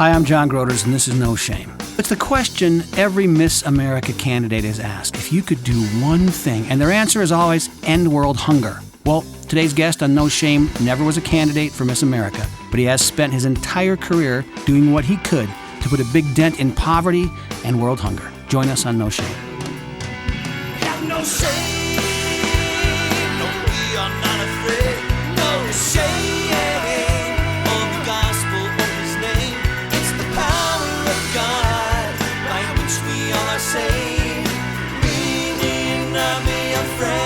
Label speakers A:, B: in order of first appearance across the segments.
A: Hi, I'm John Groders, and this is No Shame. It's the question every Miss America candidate is asked. If you could do one thing, and their answer is always end world hunger. Well, today's guest on No Shame never was a candidate for Miss America, but he has spent his entire career doing what he could to put a big dent in poverty and world hunger. Join us on No Shame.
B: Have no shame. No, we are not afraid. No shame. On the gospel of his name. It's the power of God by which we all are saved. We need not be afraid.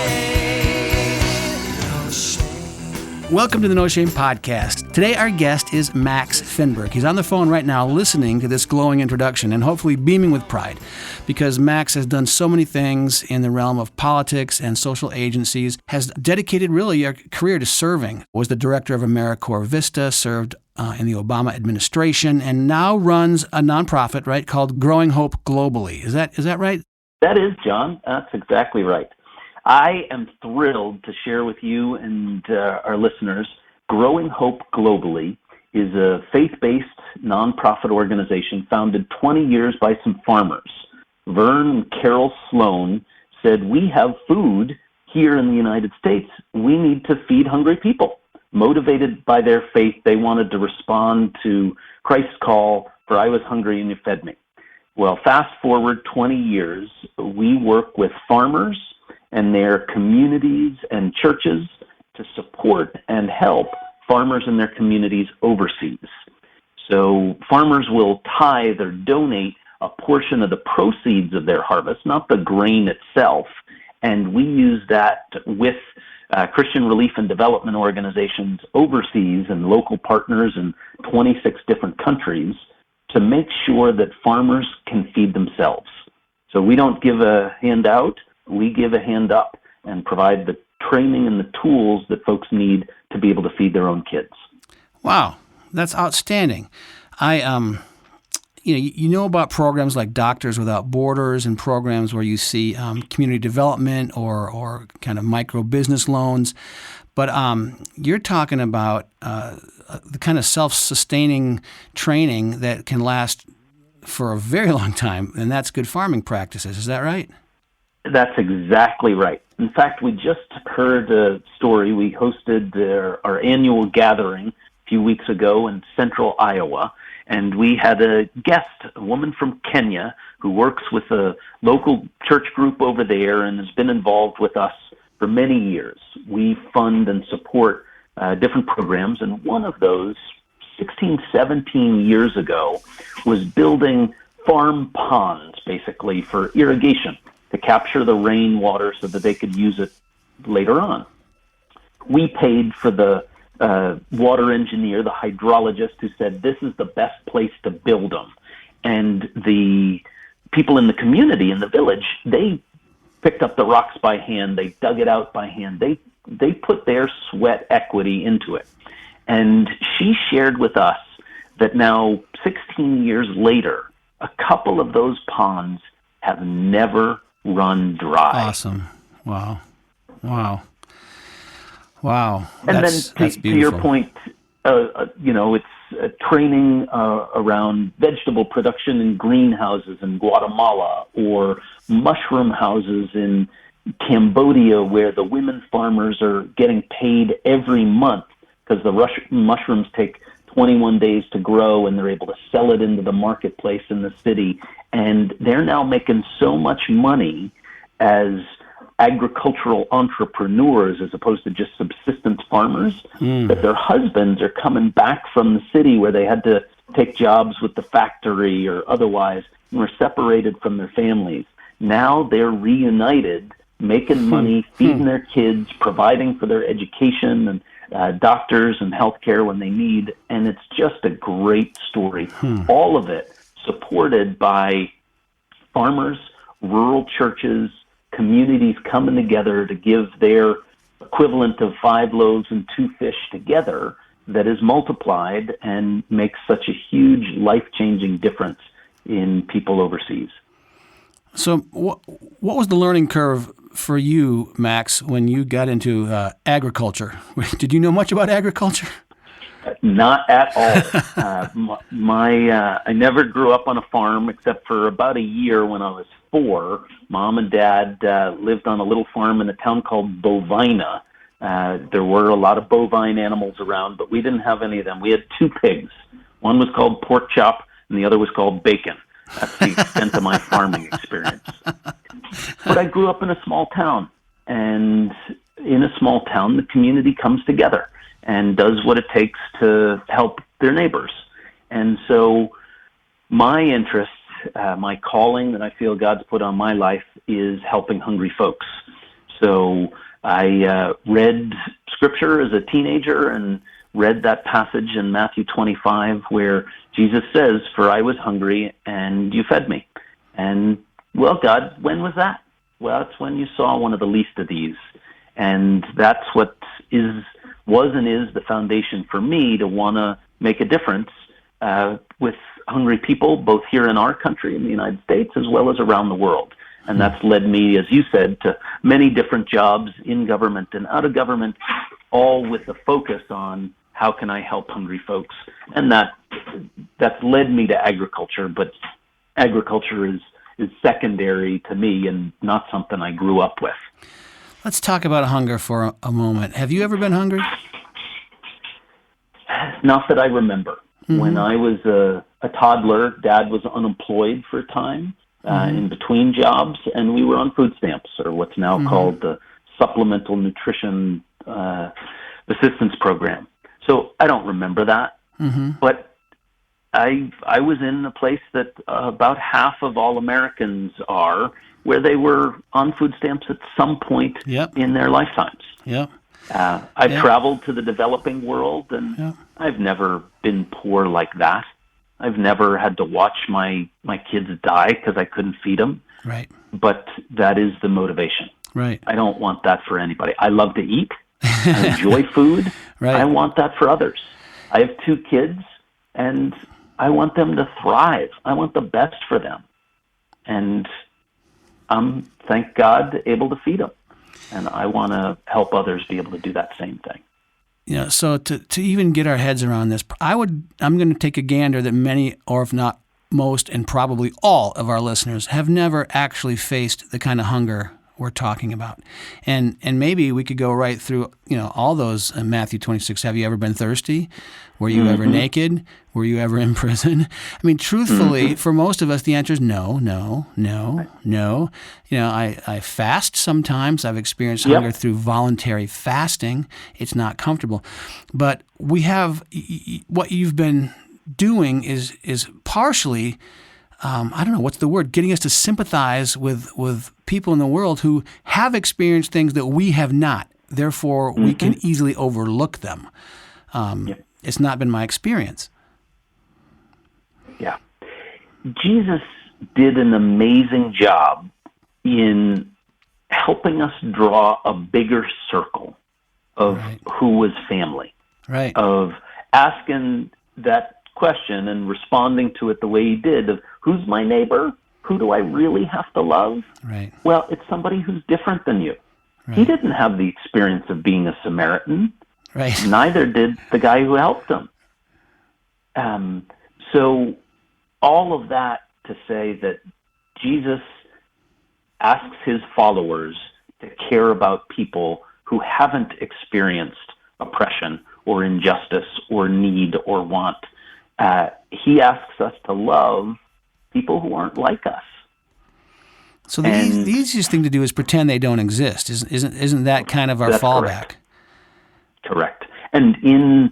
B: No shame.
A: Welcome to the No Shame Podcast. Today our guest is Max Finberg. He's on the phone right now listening to this glowing introduction and hopefully beaming with pride because Max has done so many things in the realm of politics and social agencies, has dedicated really a career to serving, was the director of AmeriCorps Vista, served in the Obama administration, and now runs a nonprofit, right, called Growing Hope Globally. Is that right?
C: That is, John. That's exactly right. I am thrilled to share with you and our listeners, Growing Hope Globally is a faith-based nonprofit organization founded 20 years by some farmers. Vern and Carol Sloan said, we have food here in the United States. We need to feed hungry people. Motivated by their faith, they wanted to respond to Christ's call for I was hungry and you fed me. Well, fast forward 20 years, we work with farmers and their communities and churches to support and help farmers in their communities overseas. So farmers will tithe or donate a portion of the proceeds of their harvest, not the grain itself, and we use that with Christian relief and development organizations overseas and local partners in 26 different countries to make sure that farmers can feed themselves. So we don't give a handout, we give a hand up and provide the training and the tools that folks need to be able to feed their own kids.
A: Wow, that's outstanding. You know about programs like Doctors Without Borders and programs where you see community development or kind of micro business loans, but you're talking about the kind of self-sustaining training that can last for a very long time, and that's good farming practices. Is that right?
C: That's exactly right. In fact, we just heard a story. We hosted our annual gathering a few weeks ago in central Iowa, and we had a guest, a woman from Kenya, who works with a local church group over there and has been involved with us for many years. We fund and support different programs, and one of those, 16, 17 years ago, was building farm ponds, basically, for irrigation, to capture the rainwater so that they could use it later on. We paid for the water engineer, the hydrologist, who said this is the best place to build them. And the people in the community, in the village, they picked up the rocks by hand. They dug it out by hand. They put their sweat equity into it. And she shared with us that now, 16 years later, a couple of those ponds have never run dry.
A: Awesome. Wow.
C: And then to your point, it's training around vegetable production in greenhouses in Guatemala or mushroom houses in Cambodia where the women farmers are getting paid every month because the mushrooms take 21 days to grow and they're able to sell it into the marketplace in the city. And they're now making so much money as agricultural entrepreneurs as opposed to just subsistence farmers that their husbands are coming back from the city where they had to take jobs with the factory or otherwise and were separated from their families. Now they're reunited, making money, feeding their kids, providing for their education and doctors and healthcare when they need, and it's just a great story. All of it supported by farmers, rural churches, communities coming together to give their equivalent of 5 loaves and 2 fish together that is multiplied and makes such a huge life-changing difference in people overseas.
A: So what was the learning curve for you, Max, when you got into agriculture? Did you know much about agriculture?
C: Not at all. I never grew up on a farm except for about a year when I was 4. Mom and Dad lived on a little farm in a town called Bovina. There were a lot of bovine animals around, but we didn't have any of them. We had 2 pigs. One was called Pork Chop, and the other was called Bacon. That's the extent of my farming experience. But I grew up in a small town, and in a small town, the community comes together and does what it takes to help their neighbors. And so my interests, my calling that I feel God's put on my life is helping hungry folks. So I read Scripture as a teenager and read that passage in Matthew 25 where Jesus says, "For I was hungry and you fed me." And, well, God, when was that? Well, it's when you saw one of the least of these. And that's what was and is the foundation for me to want to make a difference with hungry people, both here in our country, in the United States, as well as around the world. And that's led me, as you said, to many different jobs in government and out of government, all with a focus on how can I help hungry folks. And that's led me to agriculture, but agriculture is secondary to me and not something I grew up with.
A: Let's talk about hunger for a moment. Have you ever been hungry?
C: Not that I remember. Mm-hmm. When I was a toddler, Dad was unemployed for a time in between jobs, and we were on food stamps, or what's now called the Supplemental Nutrition Assistance Program. So I don't remember that, but I was in a place that about half of all Americans are, where they were on food stamps at some point in their lifetimes.
A: Yep.
C: I've traveled to the developing world, and I've never been poor like that. I've never had to watch my kids die because I couldn't feed them.
A: Right.
C: But that is the motivation.
A: Right.
C: I don't want that for anybody. I love to eat. I enjoy food.
A: Right.
C: I want that for others. I have 2 kids, and I want them to thrive. I want the best for them. And I'm, thank God, able to feed them. And I want to help others be able to do that same thing.
A: So to even get our heads around this, I'm going to take a gander that many, or if not most, and probably all of our listeners have never actually faced the kind of hunger we're talking about. And maybe we could go right through, all those in Matthew 26. Have you ever been thirsty? Were you ever naked? Were you ever in prison? I mean, truthfully, for most of us, the answer is no. I fast sometimes. I've experienced hunger through voluntary fasting. It's not comfortable. But we have, what you've been doing is partially, I don't know, what's the word, getting us to sympathize with people in the world who have experienced things that we have not. Therefore, we can easily overlook them. It's not been my experience.
C: Yeah. Jesus did an amazing job in helping us draw a bigger circle of who was family. Right. Of asking that question and responding to it the way he did of who's my neighbor? Who do I really have to love? Right. Well, it's somebody who's different than you. Right. He didn't have the experience of being a Samaritan. Right. Neither did the guy who helped him. So all of that to say that Jesus asks his followers to care about people who haven't experienced oppression or injustice or need or want. He asks us to love people who aren't like us.
A: So the easiest thing to do is pretend they don't exist. Isn't that kind of our fallback?
C: Correct. And in,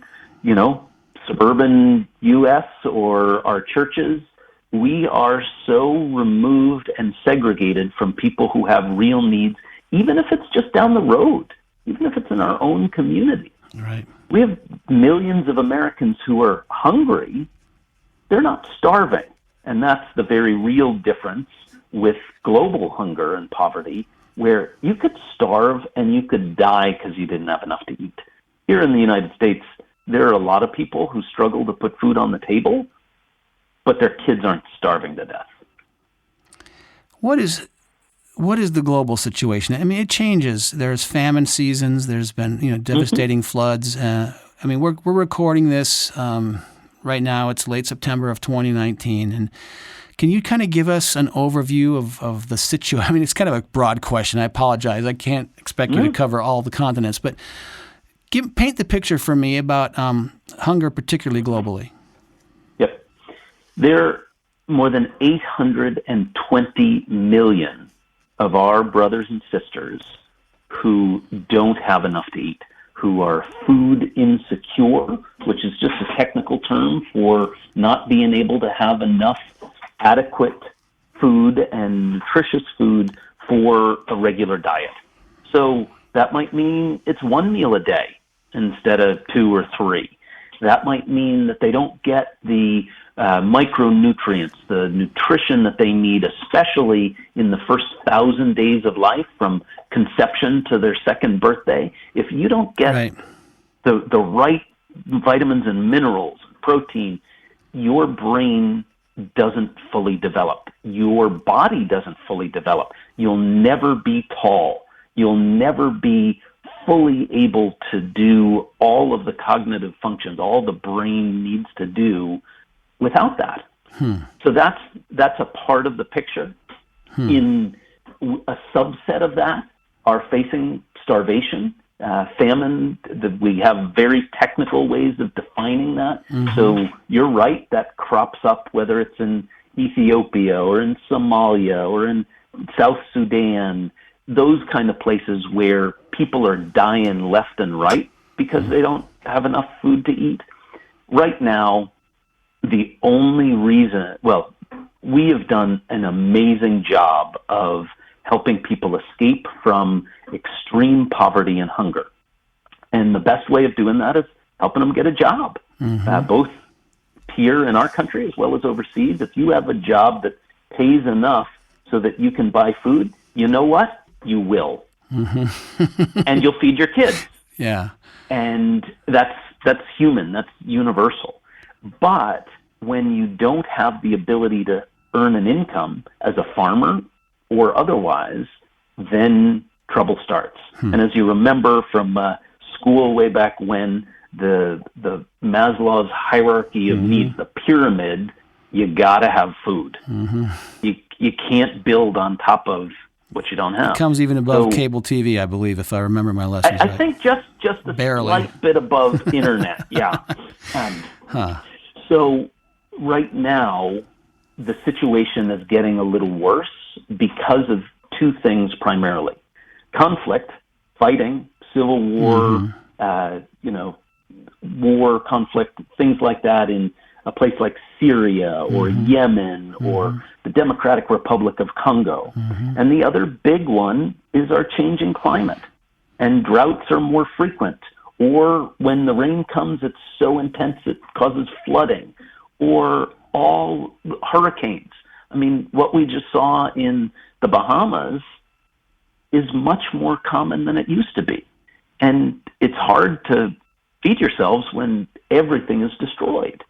C: suburban U.S. or our churches, we are so removed and segregated from people who have real needs, even if it's just down the road, even if it's in our own community. Right. We have millions of Americans who are hungry. They're not starving. And that's the very real difference with global hunger and poverty, where you could starve and you could die because you didn't have enough to eat. Here in the United States, there are a lot of people who struggle to put food on the table, but their kids aren't starving to death.
A: What is the global situation? I mean, it changes. There's famine seasons. There's been devastating floods, I mean, we're recording this right now. It's late September of 2019, and can you kind of give us an overview of the situation? I mean, it's kind of a broad question. I apologize. I can't expect you to cover all the continents, but paint the picture for me about hunger, particularly globally.
C: Yep. There are more than 820 million of our brothers and sisters who don't have enough to eat, who are food insecure, which is just a technical term for not being able to have enough adequate food and nutritious food for a regular diet. So that might mean it's one meal a day instead of 2 or 3. That might mean that they don't get the micronutrients, the nutrition that they need, especially in the first 1,000 days of life from conception to their second birthday. If you don't get the right vitamins and minerals, protein, your brain doesn't fully develop. Your body doesn't fully develop. You'll never be tall. You'll never be fully able to do all of the cognitive functions, all the brain needs to do without that. So that's a part of the picture. In a subset of that are facing starvation, famine. We have very technical ways of defining that. So you're right, that crops up whether it's in Ethiopia or in Somalia or in South Sudan, those kind of places where people are dying left and right because they don't have enough food to eat. Right now, the only reason, well, we have done an amazing job of helping people escape from extreme poverty and hunger. And the best way of doing that is helping them get a job, both here in our country as well as overseas. If you have a job that pays enough so that you can buy food, you know what? You will. And you'll feed your kids.
A: Yeah.
C: And that's human. That's universal. But when you don't have the ability to earn an income as a farmer or otherwise, then trouble starts. And as you remember from school way back when, the Maslow's hierarchy of needs, the pyramid, you got to have food. You can't build on top of what you don't have.
A: It comes even above cable TV, I believe, if I remember my lessons
C: I
A: right.
C: think just a slight bit above internet, yeah. So right now, the situation is getting a little worse because of two things primarily. Conflict, fighting, civil war, war, conflict, things like that in a place like Syria or Yemen or the Democratic Republic of Congo. And the other big one is our changing climate. And droughts are more frequent. Or when the rain comes, it's so intense it causes flooding. Or all hurricanes. I mean, what we just saw in the Bahamas is much more common than it used to be. And it's hard to feed yourselves when everything is destroyed.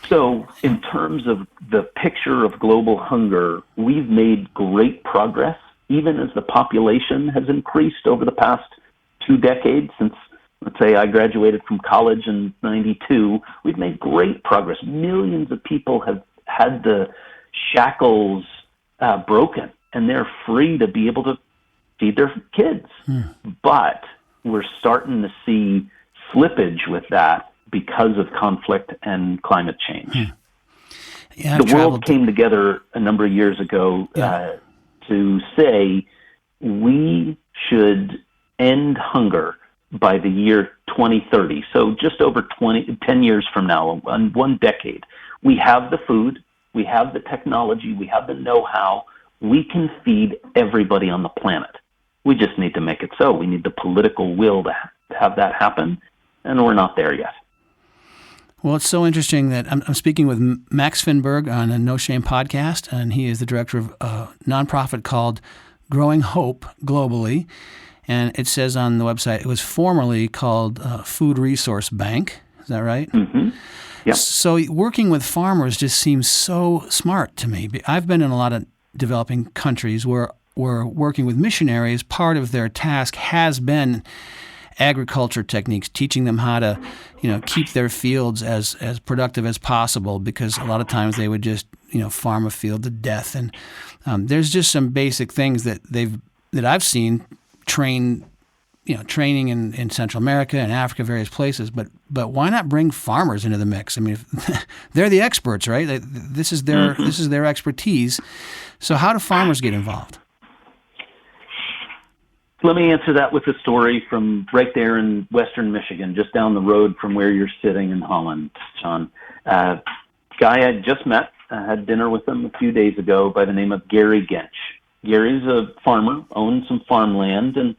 C: So in terms of the picture of global hunger, we've made great progress, even as the population has increased over the past 2 decades since, let's say, I graduated from college in 92. We've made great progress. Millions of people have had the shackles broken, and they're free to be able to feed their kids. But we're starting to see slippage with that because of conflict and climate change.
A: Yeah,
C: the world came together a number of years ago to say we should end hunger by the year 2030. So just over 10 years from now, 1 decade. We have the food, we have the technology, we have the know-how. We can feed everybody on the planet. We just need to make it so. We need the political will to have that happen, and we're not there yet.
A: Well, it's so interesting that I'm speaking with Max Finberg on a No Shame podcast, and he is the director of a nonprofit called Growing Hope Globally. And it says on the website it was formerly called Food Resource Bank. Is that right?
C: Yep.
A: So working with farmers just seems so smart to me. I've been in a lot of developing countries where working with missionaries, part of their task has been agriculture techniques, teaching them how to, keep their fields as productive as possible, because a lot of times they would just, farm a field to death. And there's just some basic things that I've seen training in Central America and Africa, various places. But why not bring farmers into the mix? I mean, they're the experts, right? This is their expertise. So how do farmers get involved?
C: Let me answer that with a story from right there in western Michigan, just down the road from where you're sitting in Holland, John. Guy I just met, had dinner with him a few days ago, by the name of Gary Gensch. Gary's a farmer, owns some farmland, and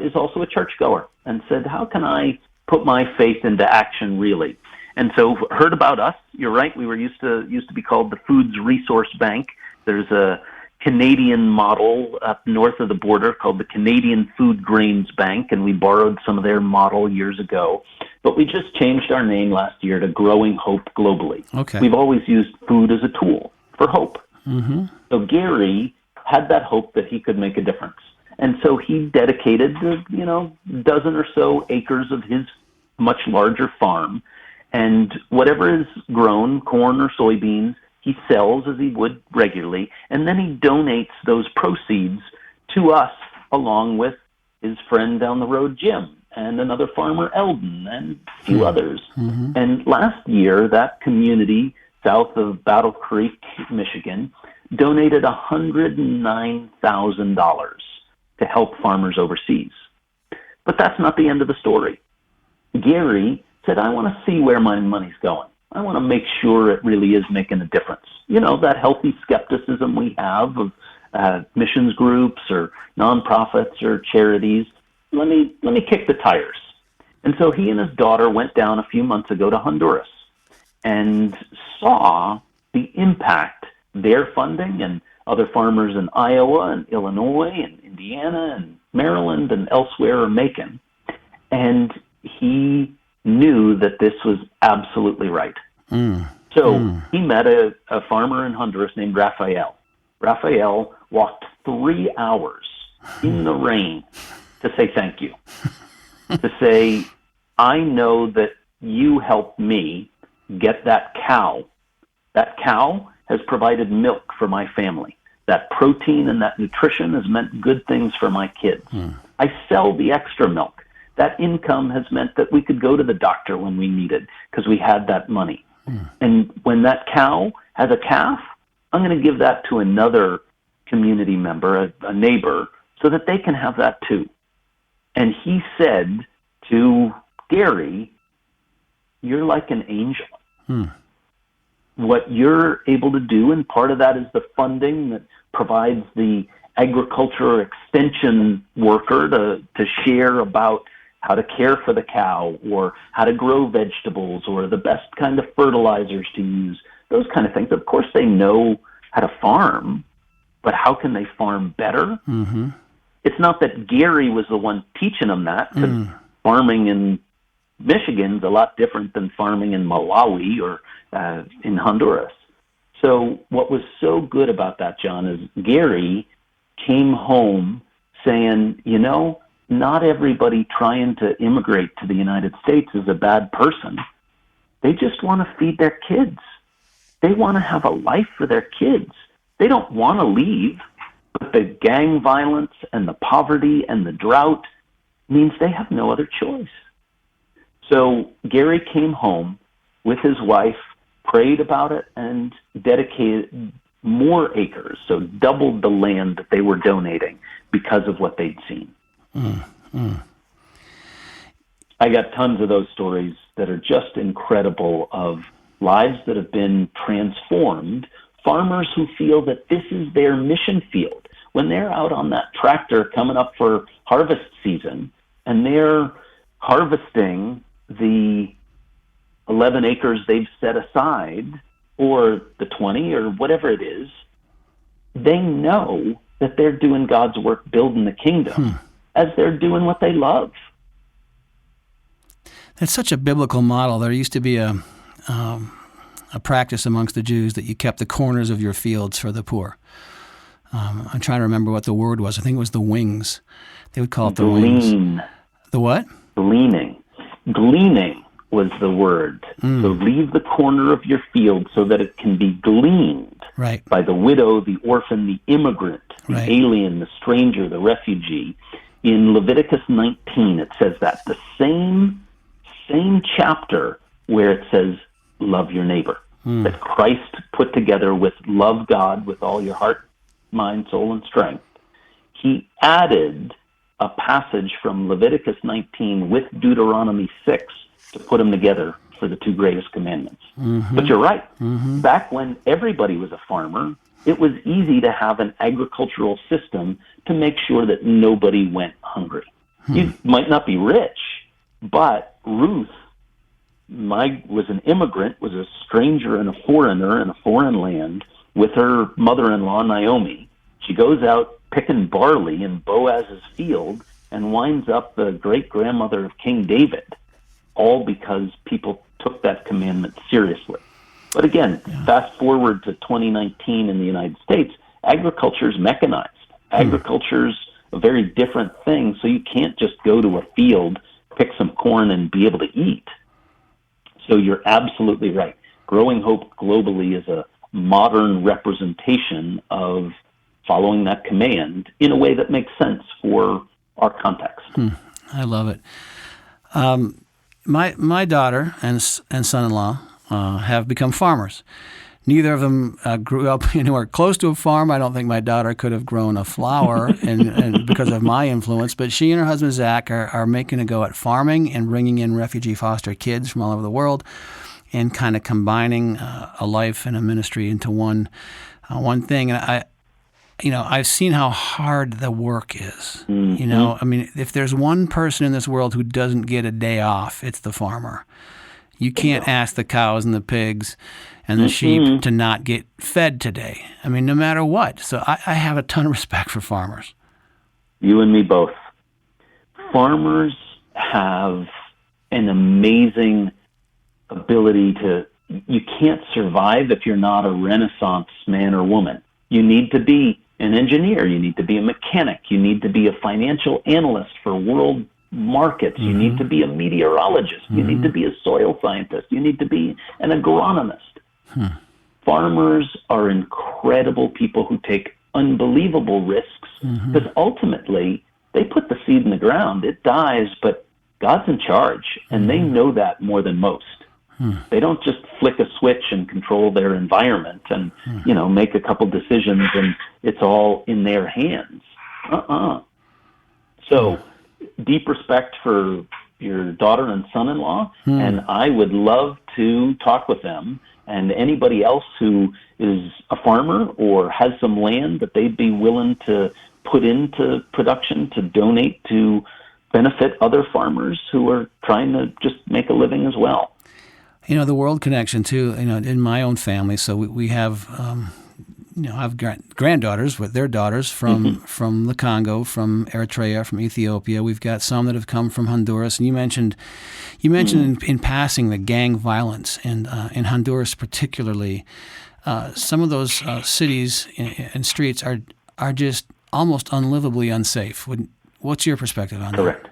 C: is also a churchgoer, and said, how can I put my faith into action, really? And so heard about us. You're right, we were used to be called the Foods Resource Bank. There's a Canadian model up north of the border called the Canadian Food Grains Bank, and we borrowed some of their model years ago. But we just changed our name last year to Growing Hope Globally.
A: Okay.
C: We've always used food as a tool for hope.
A: Mm-hmm.
C: So Gary had that hope that he could make a difference. And so he dedicated, dozen or so acres of his much larger farm, and whatever is grown, corn or soybeans, he sells as he would regularly, and then he donates those proceeds to us along with his friend down the road, Jim, and another farmer, Eldon, and a few others.
A: Mm-hmm.
C: And last year, that community south of Battle Creek, Michigan, donated $109,000 to help farmers overseas. But that's not the end of the story. Gary said, I want to see where my money's going. I want to make sure it really is making a difference. That healthy skepticism we have of missions groups or nonprofits or charities. Let me kick the tires. And so he and his daughter went down a few months ago to Honduras and saw the impact their funding and other farmers in Iowa and Illinois and Indiana and Maryland and elsewhere are making. And he knew that this was absolutely right. So he met a farmer in Honduras named Rafael. Rafael walked 3 hours in the rain to say thank you, to say, I know that you helped me get that cow. That cow has provided milk for my family. That protein and that nutrition has meant good things for my kids. I sell the extra milk. That income has meant that we could go to the doctor when we needed because we had that money. And when that cow has a calf, I'm going to give that to another community member, a neighbor, so that they can have that too. And he said to Gary, you're like an angel. What you're able to do, and part of that is the funding that provides the agriculture extension worker to share about how to care for the cow or how to grow vegetables or the best kind of fertilizers to use, those kind of things. Of course, they know how to farm, but how can they farm better?
A: Mm-hmm.
C: It's not that Gary was the one teaching them that. Farming in Michigan's a lot different than farming in Malawi or in Honduras. So what was so good about that, John, is Gary came home saying, not everybody trying to immigrate to the United States is a bad person. They just want to feed their kids. They want to have a life for their kids. They don't want to leave, but the gang violence and the poverty and the drought means they have no other choice. So Gary came home with his wife, prayed about it, and dedicated more acres, so doubled the land that they were donating because of what they'd seen. I got tons of those stories that are just incredible, of lives that have been transformed, farmers who feel that this is their mission field. When they're out on that tractor coming up for harvest season and they're harvesting the 11 acres they've set aside, or the 20 or whatever it is, they know that they're doing God's work building the kingdom as they're doing what they love.
A: That's such a biblical model. There used to be a practice amongst the Jews that you kept the corners of your fields for the poor. I'm trying to remember what the word was. I think it was the wings. They would call it the wings.
C: Lean.
A: The what?
C: Gleaning. Gleaning was the word. So leave the corner of your field so that it can be gleaned
A: Right.
C: by the widow, the orphan, the immigrant, the
A: Right.
C: alien, the stranger, the refugee. In Leviticus 19, it says that. The same chapter where it says, love your neighbor. That Christ put together with love God with all your heart, mind, soul, and strength. He added a passage from Leviticus 19 with Deuteronomy 6 to put them together for the two greatest commandments. But you're right. Back when everybody was a farmer, it was easy to have an agricultural system to make sure that nobody went hungry. You might not be rich, but Ruth was an immigrant, was a stranger and a foreigner in a foreign land with her mother-in-law, Naomi. She goes out picking barley in Boaz's field and winds up the great-grandmother of King David, all because people took that commandment seriously. But again, fast forward to 2019 in the United States, agriculture is mechanized. Agriculture is a very different thing, so you can't just go to a field, pick some corn, and be able to eat. So you're absolutely right. Growing Hope globally is a modern representation of following that command in a way that makes sense for our context.
A: I love it. My daughter and son-in-law have become farmers. Neither of them grew up anywhere close to a farm. I don't think my daughter could have grown a flower and because of my influence. But she and her husband, Zach, are making a go at farming and bringing in refugee foster kids from all over the world and kind of combining a life and a ministry into one thing. And I've seen how hard the work is. I mean, if there's one person in this world who doesn't get a day off, it's the farmer. You can't ask the cows and the pigs and the sheep to not get fed today. I mean, no matter what. So I have a ton of respect for farmers.
C: You and me both. Farmers have an amazing ability you can't survive if you're not a Renaissance man or woman. You need to be an engineer. You need to be a mechanic. You need to be a financial analyst for world markets. You need to be a meteorologist. You need to be a soil scientist. You need to be an agronomist. Farmers are incredible people who take unbelievable risks because ultimately they put the seed in the ground. It dies, but God's in charge, and they know that more than most. They don't just flick a switch and control their environment and, make a couple decisions and it's all in their hands. So deep respect for your daughter and son-in-law, and I would love to talk with them and anybody else who is a farmer or has some land that they'd be willing to put into production to donate to benefit other farmers who are trying to just make a living as well.
A: The world connection too, in my own family. So we have, I've granddaughters with their daughters from the Congo, from Eritrea, from Ethiopia. We've got some that have come from Honduras. And you mentioned in passing the gang violence, and in Honduras particularly, some of those cities and streets are just almost unlivably unsafe. What's your perspective on that?
C: Correct.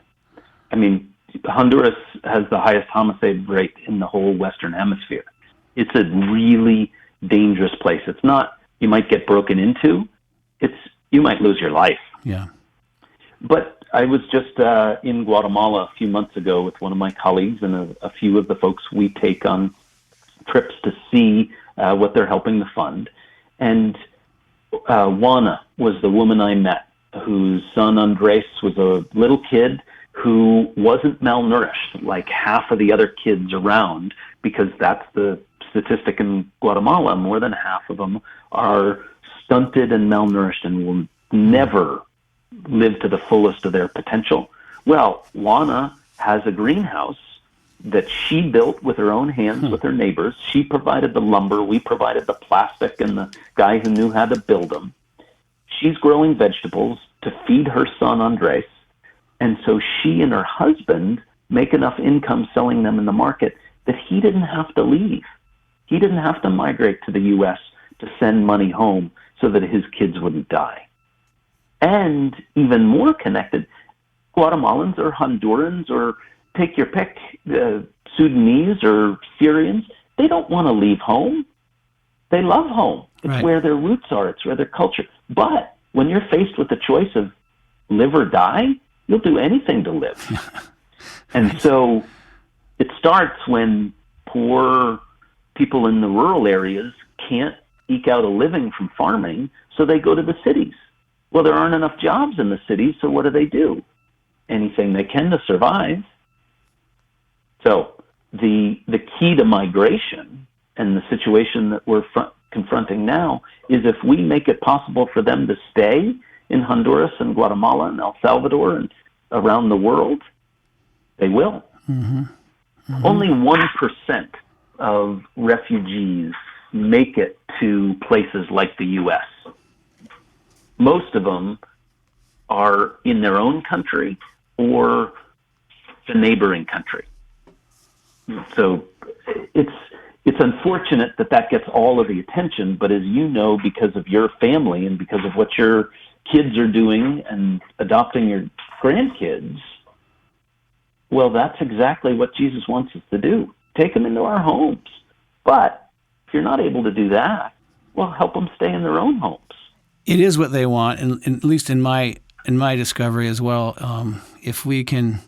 C: I mean, Honduras has the highest homicide rate in the whole Western Hemisphere. It's a really dangerous place. It's not you might get broken into. It's you might lose your life.
A: Yeah.
C: But I was just in Guatemala a few months ago with one of my colleagues and a few of the folks we take on trips to see what they're helping to fund. And Juana was the woman I met, whose son Andres was a little kid who wasn't malnourished like half of the other kids around, because that's the statistic in Guatemala. More than half of them are stunted and malnourished and will never live to the fullest of their potential. Well, Juana has a greenhouse that she built with her own hands with her neighbors. She provided the lumber. We provided the plastic and the guy who knew how to build them. She's growing vegetables to feed her son Andres. And so she and her husband make enough income selling them in the market that he didn't have to leave. He didn't have to migrate to the U.S. to send money home so that his kids wouldn't die. And even more connected, Guatemalans or Hondurans or take your pick, Sudanese or Syrians, they don't want to leave home. They love home. It's
A: Right.
C: where their roots are. It's where their culture. But when you're faced with the choice of live or die, you'll do anything to live. And so it starts when poor people in the rural areas can't eke out a living from farming, so they go to the cities. Well, there aren't enough jobs in the cities, so what do? Anything they can to survive. So the key to migration and the situation that we're confronting now is if we make it possible for them to stay in Honduras and Guatemala and El Salvador and around the world, they will.
A: Mm-hmm. Mm-hmm.
C: Only 1% of refugees make it to places like the U.S. Most of them are in their own country or the neighboring country. So it's unfortunate that gets all of the attention, but as you know, because of your family and because of what your kids are doing and adopting your grandkids, well, that's exactly what Jesus wants us to do. Take them into our homes. But if you're not able to do that, well, help them stay in their own homes.
A: It is what they want, and at least in my discovery as well. If we can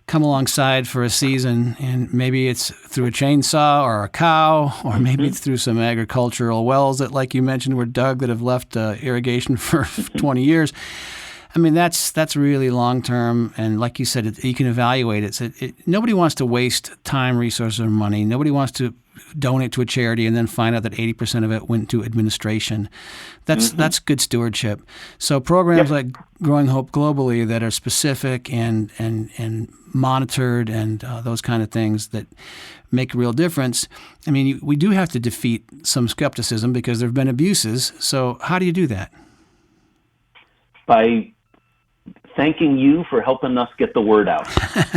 A: come alongside for a season, and maybe it's through a chainsaw or a cow, or maybe it's through some agricultural wells that, like you mentioned, were dug that have left irrigation for 20 years. I mean, that's really long term, and like you said, you can evaluate it. Nobody wants to waste time, resources, or money. Nobody wants to donate to a charity and then find out that 80% of it went to administration. That's good stewardship. So programs like Growing Hope Globally that are specific and monitored and those kind of things that make a real difference. I mean, we do have to defeat some skepticism because there have been abuses. So how do you do that?
C: By thanking you for helping us get the word out.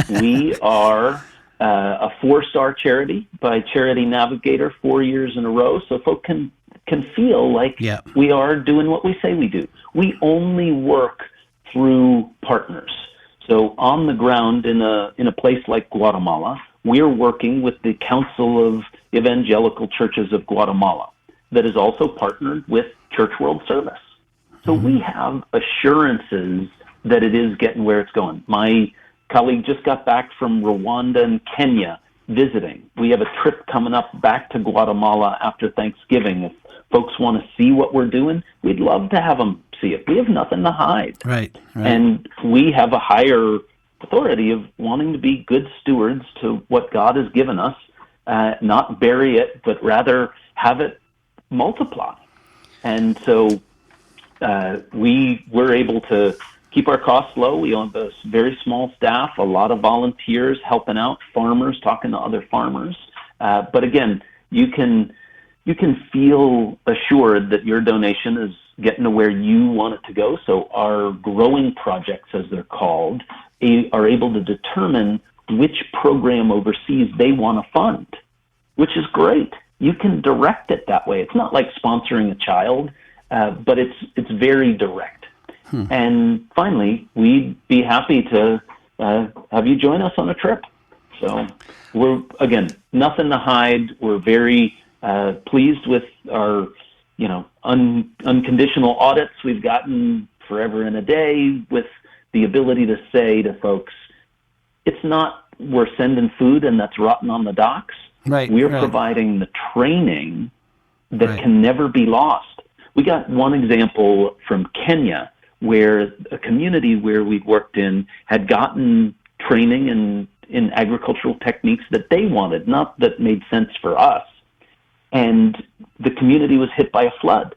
C: We are a 4-star charity by Charity Navigator 4 years in a row, so folks can feel like we are doing what we say we do. We only work through partners. So on the ground in a place like Guatemala, we're working with the Council of Evangelical Churches of Guatemala that is also partnered with Church World Service. So we have assurances that it is getting where it's going. My colleague just got back from Rwanda and Kenya visiting. We have a trip coming up back to Guatemala after Thanksgiving. If folks want to see what we're doing, we'd love to have them see it. We have nothing to hide.
A: Right.
C: And we have a higher authority of wanting to be good stewards to what God has given us, not bury it, but rather have it multiply. And so we're able to keep our costs low. We have a very small staff, a lot of volunteers helping out, farmers, talking to other farmers. But again, you can feel assured that your donation is getting to where you want it to go. So our growing projects, as they're called, are able to determine which program overseas they want to fund, which is great. You can direct it that way. It's not like sponsoring a child, but it's very direct. And finally, we'd be happy to have you join us on a trip. So we're, again, nothing to hide. We're very pleased with our, unconditional audits we've gotten forever and a day, with the ability to say to folks, it's not we're sending food and that's rotten on the docks.
A: Right.
C: We're providing the training that can never be lost. We got one example from Kenya where a community where we'd worked in had gotten training in agricultural techniques that they wanted, not that made sense for us. And the community was hit by a flood,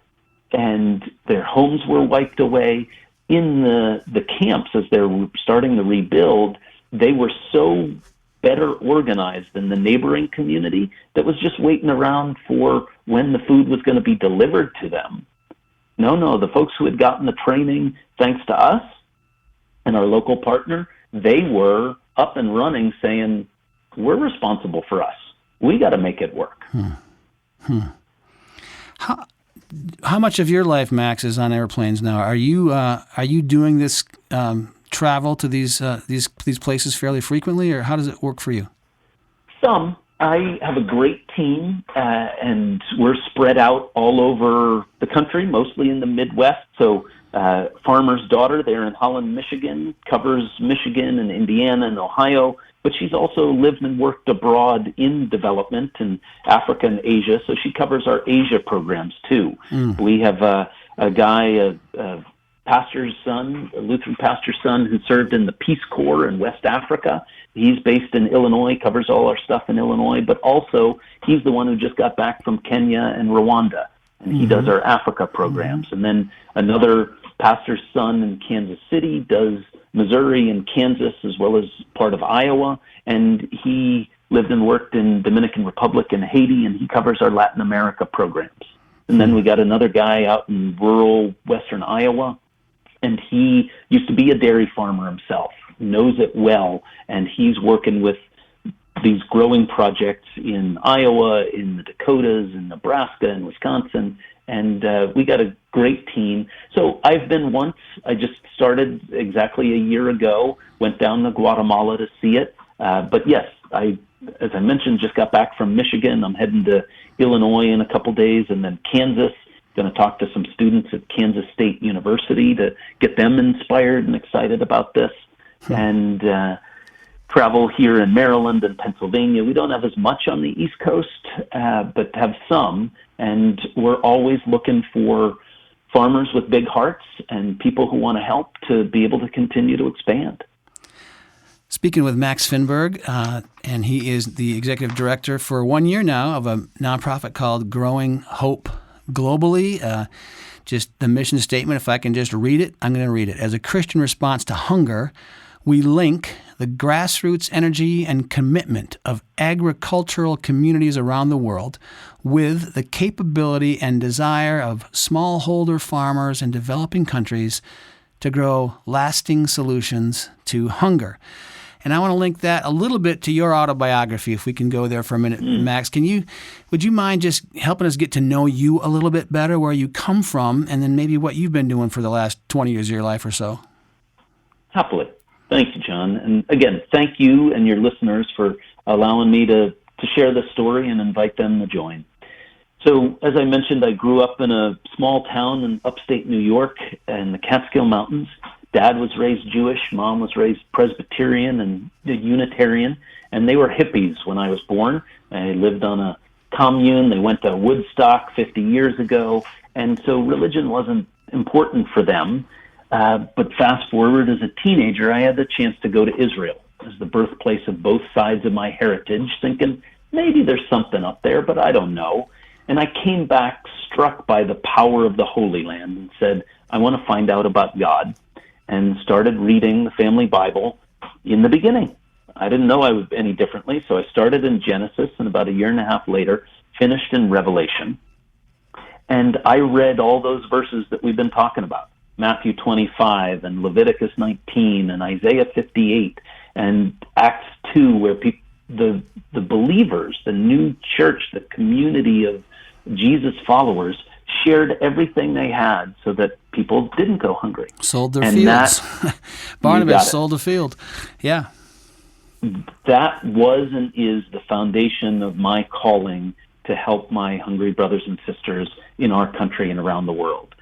C: and their homes were wiped away. In the camps, as they were starting to rebuild, they were so better organized than the neighboring community that was just waiting around for when the food was going to be delivered to them. No, the folks who had gotten the training, thanks to us and our local partner, they were up and running saying, we're responsible for us. We got to make it work. How
A: much of your life, Max, is on airplanes now? Are you doing this travel to these places fairly frequently, or how does it work for you?
C: Some. I have a great team, and we're spread out all over the country, mostly in the Midwest. So Farmer's Daughter there in Harlan, Michigan, covers Michigan and Indiana and Ohio, but she's also lived and worked abroad in development in Africa and Asia, so she covers our Asia programs too. We have a guy, a pastor's son, a Lutheran pastor's son, who served in the Peace Corps in West Africa. He's based in Illinois, covers all our stuff in Illinois, but also he's the one who just got back from Kenya and Rwanda, and he does our Africa programs. And then another pastor's son in Kansas City does Missouri and Kansas as well as part of Iowa, and he lived and worked in Dominican Republic and Haiti, and he covers our Latin America programs. And then we got another guy out in rural western Iowa, and he used to be a dairy farmer himself, knows it well, and he's working with these growing projects in Iowa, in the Dakotas, in Nebraska, and Wisconsin, and we got a great team. So I've been once. I just started exactly a year ago, went down to Guatemala to see it. But yes, as I mentioned, just got back from Michigan. I'm heading to Illinois in a couple days, and then Kansas. Going to talk to some students at Kansas State University to get them inspired and excited about this. And travel here in Maryland and Pennsylvania. We don't have as much on the East Coast, but have some. And we're always looking for farmers with big hearts and people who want to help to be able to continue to expand.
A: Speaking with Max Finberg, and he is the executive director for 1 year now of a nonprofit called Growing Hope Globally. Just the mission statement, if I can just read it, I'm going to read it. As a Christian response to hunger, we link the grassroots energy and commitment of agricultural communities around the world with the capability and desire of smallholder farmers in developing countries to grow lasting solutions to hunger. And I want to link that a little bit to your autobiography, if we can go there for a minute, Max. Would you mind just helping us get to know you a little bit better, where you come from, and then maybe what you've been doing for the last 20 years of your life or so?
C: Happily. Thank you, John. And again, thank you and your listeners for allowing me to share this story and invite them to join. So, as I mentioned, I grew up in a small town in upstate New York in the Catskill Mountains. Dad was raised Jewish, Mom was raised Presbyterian and Unitarian, and they were hippies when I was born. I lived on a commune. They went to Woodstock 50 years ago, and so religion wasn't important for them. But fast forward, as a teenager, I had the chance to go to Israel as the birthplace of both sides of my heritage, thinking maybe there's something up there, but I don't know. And I came back struck by the power of the Holy Land and said, I want to find out about God, and started reading the family Bible in the beginning. I didn't know I would any differently, so I started in Genesis, and about a year and a half later, finished in Revelation. And I read all those verses that we've been talking about, Matthew 25 and Leviticus 19 and Isaiah 58 and Acts 2, where the believers, the new church, the community of Jesus followers shared everything they had so that people didn't go hungry.
A: Sold their fields. Barnabas sold a field. Yeah.
C: That was and is the foundation of my calling to help my hungry brothers and sisters in our country and around the world.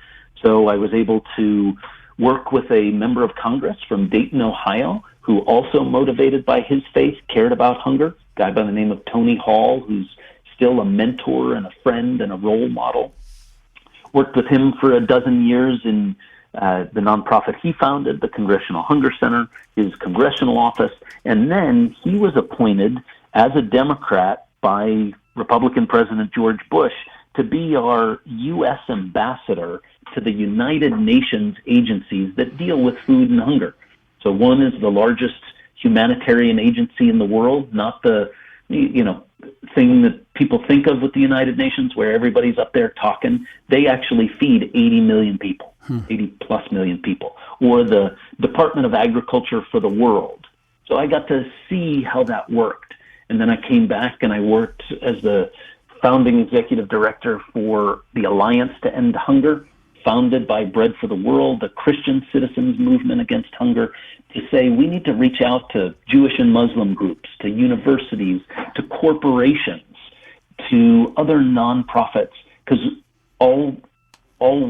C: So I was able to work with a member of Congress from Dayton, Ohio, who also, motivated by his faith, cared about hunger, a guy by the name of Tony Hall, who's still a mentor and a friend and a role model. Worked with him for a dozen years in the nonprofit he founded, the Congressional Hunger Center, his congressional office, and then he was appointed as a Democrat by Republican President George Bush to be our U.S. ambassador to the United Nations agencies that deal with food and hunger. So one is the largest humanitarian agency in the world, not the thing that people think of with the United Nations where everybody's up there talking. They actually feed 80 million people, 80 plus million people, or the Department of Agriculture for the world. So I got to see how that worked. And then I came back and I worked as the founding executive director for the Alliance to End Hunger, founded by Bread for the World, a Christian citizens movement against hunger, to say we need to reach out to Jewish and Muslim groups, to universities, to corporations, to other nonprofits, because all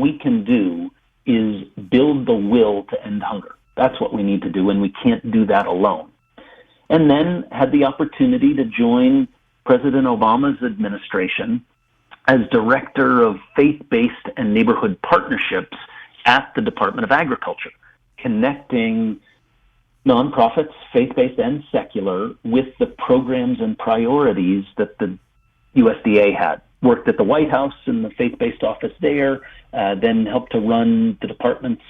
C: we can do is build the will to end hunger. That's what we need to do, and we can't do that alone. And then had the opportunity to join President Obama's administration as Director of Faith-Based and Neighborhood Partnerships at the Department of Agriculture, connecting nonprofits, faith-based and secular, with the programs and priorities that the USDA had. Worked at the White House in the faith-based office there, then helped to run the department's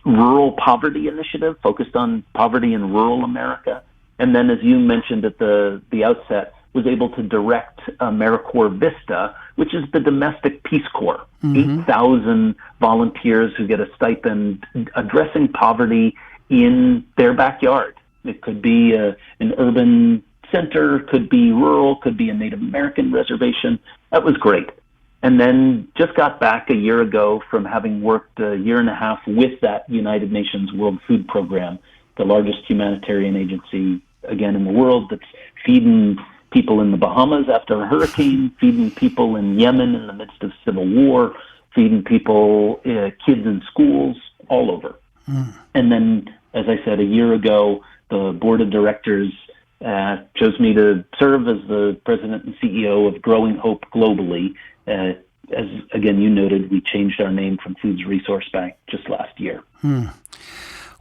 C: rural poverty initiative, focused on poverty in rural America. And then, as you mentioned at the outset, was able to direct AmeriCorps Vista, which is the domestic Peace Corps, 8,000 volunteers who get a stipend addressing poverty in their backyard. It could be an urban center, could be rural, could be a Native American reservation. That was great. And then just got back a year ago from having worked a year and a half with that United Nations World Food Program, the largest humanitarian agency, again, in the world, that's feeding people in the Bahamas after a hurricane, feeding people in Yemen in the midst of civil war, feeding people, kids in schools, all over. And then, as I said, a year ago, the board of directors chose me to serve as the president and CEO of Growing Hope globally. As, again, you noted, we changed our name from Foods Resource Bank just last year.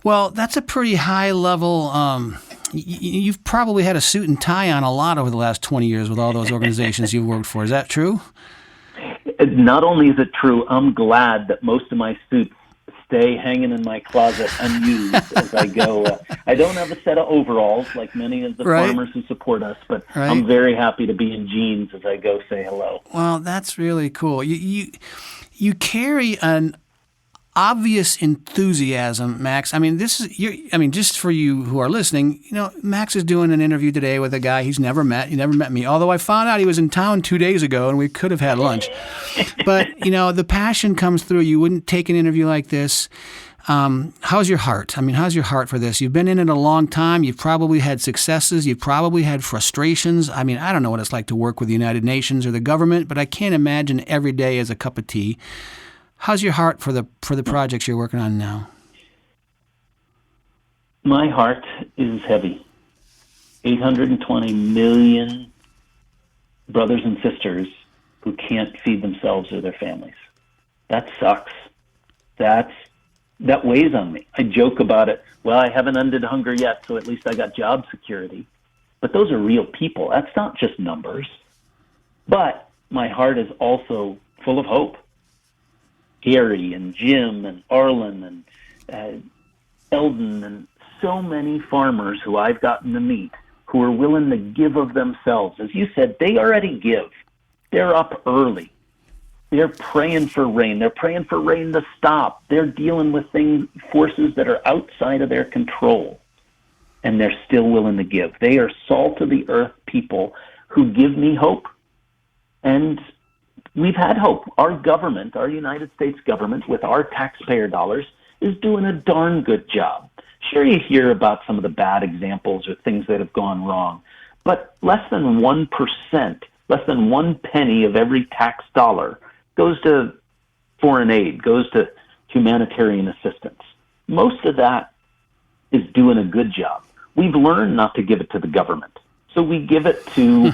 A: Well, that's a pretty high level. You've probably had a suit and tie on a lot over the last 20 years with all those organizations you've worked for. Is that true?
C: Not only is it true, I'm glad that most of my suits stay hanging in my closet unused as I go. I don't have a set of overalls like many of the farmers who support us, but I'm very happy to be in jeans as I go say hello. Well,
A: that's really cool. You carry an obvious enthusiasm, Max. I mean, just for you who are listening, Max is doing an interview today with a guy he's never met. He never met me, although I found out he was in town 2 days ago and we could have had lunch. But, the passion comes through. You wouldn't take an interview like this. How's your heart? I mean, how's your heart for this? You've been in it a long time. You've probably had successes. You've probably had frustrations. I mean, I don't know what it's like to work with the United Nations or the government, but I can't imagine every day as a cup of tea. How's your heart for the projects you're working on now?
C: My heart is heavy. 820 million brothers and sisters who can't feed themselves or their families. That sucks. That weighs on me. I joke about it. Well, I haven't ended hunger yet, so at least I got job security. But those are real people. That's not just numbers. But my heart is also full of hope. Gary and Jim and Harlan and Eldon and so many farmers who I've gotten to meet who are willing to give of themselves. As you said, they already give. They're up early. They're praying for rain. They're praying for rain to stop. They're dealing with forces that are outside of their control, and they're still willing to give. They are salt of the earth people who give me hope. And we've had hope. Our government, our United States government, with our taxpayer dollars, is doing a darn good job. Sure, you hear about some of the bad examples or things that have gone wrong, but less than 1%, less than 1 penny of every tax dollar goes to foreign aid, goes to humanitarian assistance. Most of that is doing a good job. We've learned not to give it to the government, so we give it to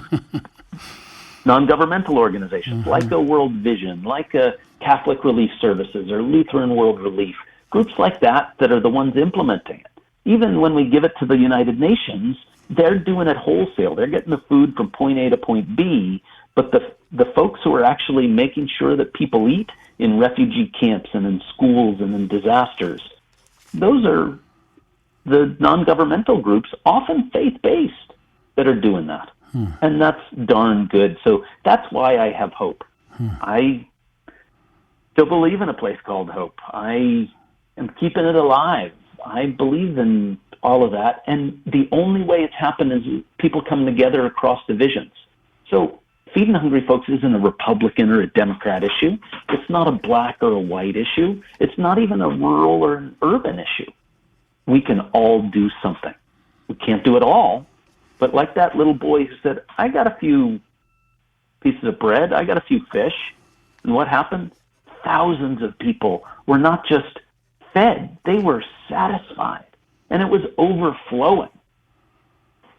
C: non-governmental organizations like a World Vision, like a Catholic Relief Services or Lutheran World Relief, groups like that are the ones implementing it. Even when we give it to the United Nations, they're doing it wholesale. They're getting the food from point A to point B, but the folks who are actually making sure that people eat in refugee camps and in schools and in disasters, those are the non-governmental groups, often faith-based, that are doing that. And that's darn good. So that's why I have hope. I still believe in a place called hope. I am keeping it alive. I believe in all of that. And the only way it's happened is people come together across divisions. So Feeding hungry folks isn't a Republican or a Democrat issue. It's not a black or a white issue. It's not even a rural or an urban issue. We can all do something. We can't do it all, but like that little boy who said, I got a few pieces of bread, I got a few fish, and what happened? Thousands of people were not just fed, they were satisfied, and it was overflowing.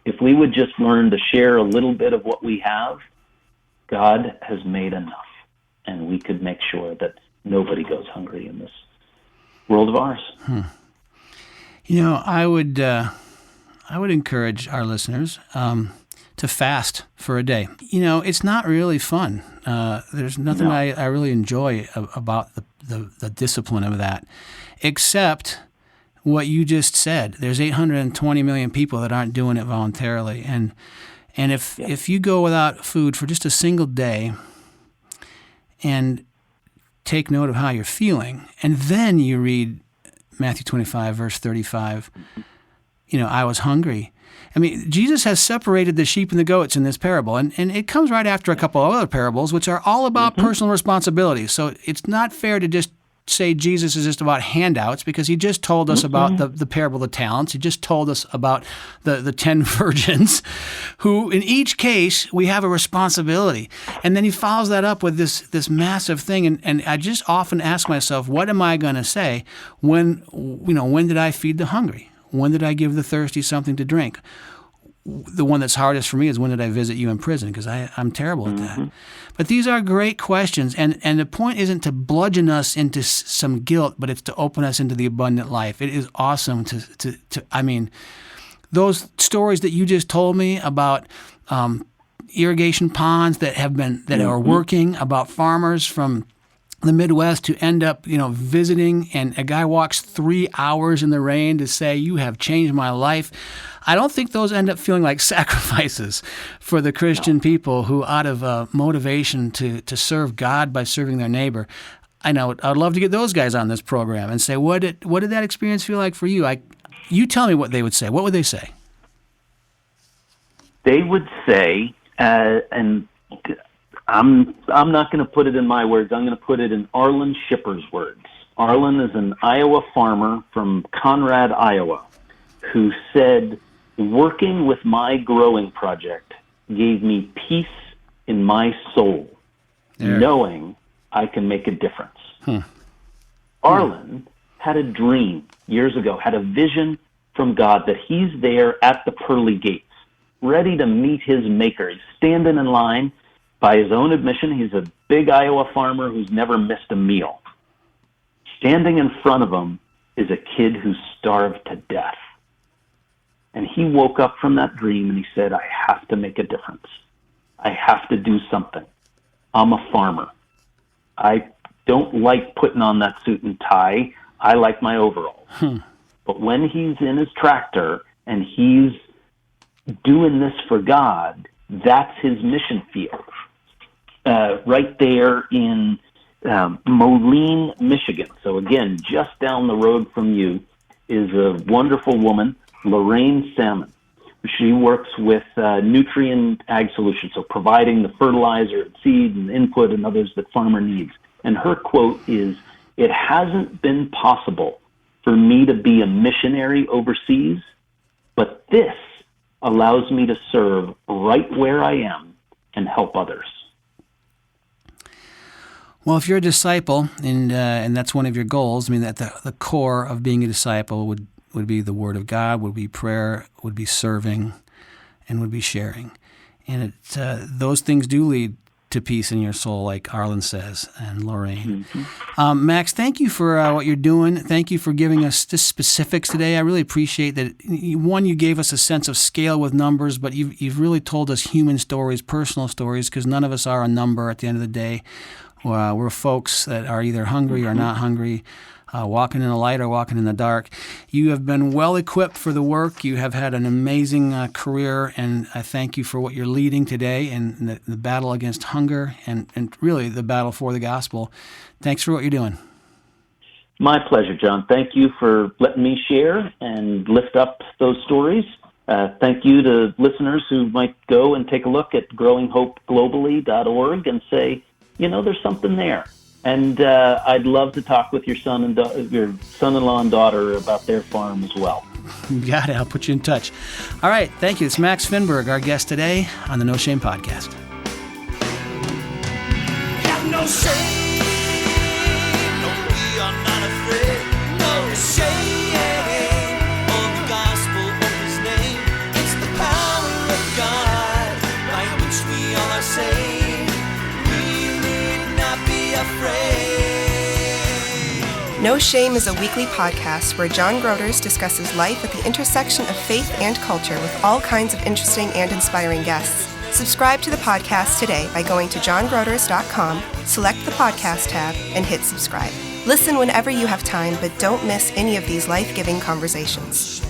C: If we would just learn to share a little bit of what we have, God has made enough, and we could make sure that nobody goes hungry in this world of ours.
A: You know, I would encourage our listeners to fast for a day. You know, it's not really fun. There's nothing I really enjoy about the discipline of that, except what you just said. There's 820 million people that aren't doing it voluntarily, and if you go without food for just a single day and take note of how you're feeling, and then you read Matthew 25, verse 35, you know, I was hungry. I mean, Jesus has separated the sheep and the goats in this parable, and it comes right after a couple of other parables, which are all about personal responsibility. So it's not fair to just say Jesus is just about handouts, because he just told us about the parable of the talents. He just told us about the 10 virgins, who in each case we have a responsibility. And then he follows that up with this massive thing. And I just often ask myself, what am I going to say when did I feed the hungry? When did I give the thirsty something to drink? The one that's hardest for me is, when did I visit you in prison? Because I'm terrible at that. But these are great questions, and the point isn't to bludgeon us into some guilt, but it's to open us into the abundant life. It is awesome to I mean, those stories that you just told me about irrigation ponds that are working, about farmers from the Midwest who end up, visiting, and a guy walks 3 hours in the rain to say, you have changed my life. I don't think those end up feeling like sacrifices for the Christian people who, out of motivation to serve God by serving their neighbor. I know I'd love to get those guys on this program and say, what did that experience feel like for you? You tell me what they would say. What would they say?
C: They would say, and I'm not going to put it in my words. I'm going to put it in Arlen Shipper's words. Arlen is an Iowa farmer from Conrad, Iowa, who said, working with my growing project gave me peace in my soul, knowing I can make a difference. Arlen had a dream years ago, had a vision from God that he's there at the pearly gates, ready to meet his maker. He's standing in line. By his own admission, he's a big Iowa farmer who's never missed a meal. Standing in front of him is a kid who's starved to death. And he woke up from that dream and he said, I have to make a difference. I have to do something. I'm a farmer. I don't like putting on that suit and tie. I like my overalls. But when he's in his tractor and he's doing this for God, that's his mission field. Right there in Moline, Michigan. So again, just down the road from you is a wonderful woman, Lorraine Salmon. She works with Nutrient Ag Solutions, so providing the fertilizer and seed and input and others that farmer needs. And her quote is, it hasn't been possible for me to be a missionary overseas, but this allows me to serve right where I am and help others.
A: Well, if you're a disciple, and that's one of your goals, I mean, that the core of being a disciple would be the Word of God, would be prayer, would be serving, and would be sharing. And those things do lead to peace in your soul, like Harlan says, and Lorraine. Max, thank you for what you're doing. Thank you for giving us the specifics today. I really appreciate that. One, you gave us a sense of scale with numbers, but you've really told us human stories, personal stories, because none of us are a number at the end of the day. We're folks that are either hungry or not hungry, walking in the light or walking in the dark. You have been well equipped for the work. You have had an amazing career, and I thank you for what you're leading today in the battle against hunger and really the battle for the gospel. Thanks for what you're doing.
C: My pleasure, John. Thank you for letting me share and lift up those stories. Thank you to listeners who might go and take a look at growinghopeglobally.org and say, there's something there. And I'd love to talk with your your son-in-law and daughter about their farm as well.
A: You got it. I'll put you in touch. All right. Thank you. It's Max Finberg, our guest today on the No Shame Podcast.
B: Have no shame. No, we are not afraid. No shame. On the gospel of his name. It's the power of God by which we all are saved. We need not be afraid.
D: No Shame is a weekly podcast where John Groders discusses life at the intersection of faith and culture with all kinds of interesting and inspiring guests. Subscribe to the podcast today by going to johngroders.com, select the podcast tab, and hit subscribe. Listen whenever you have time, but don't miss any of these life-giving conversations.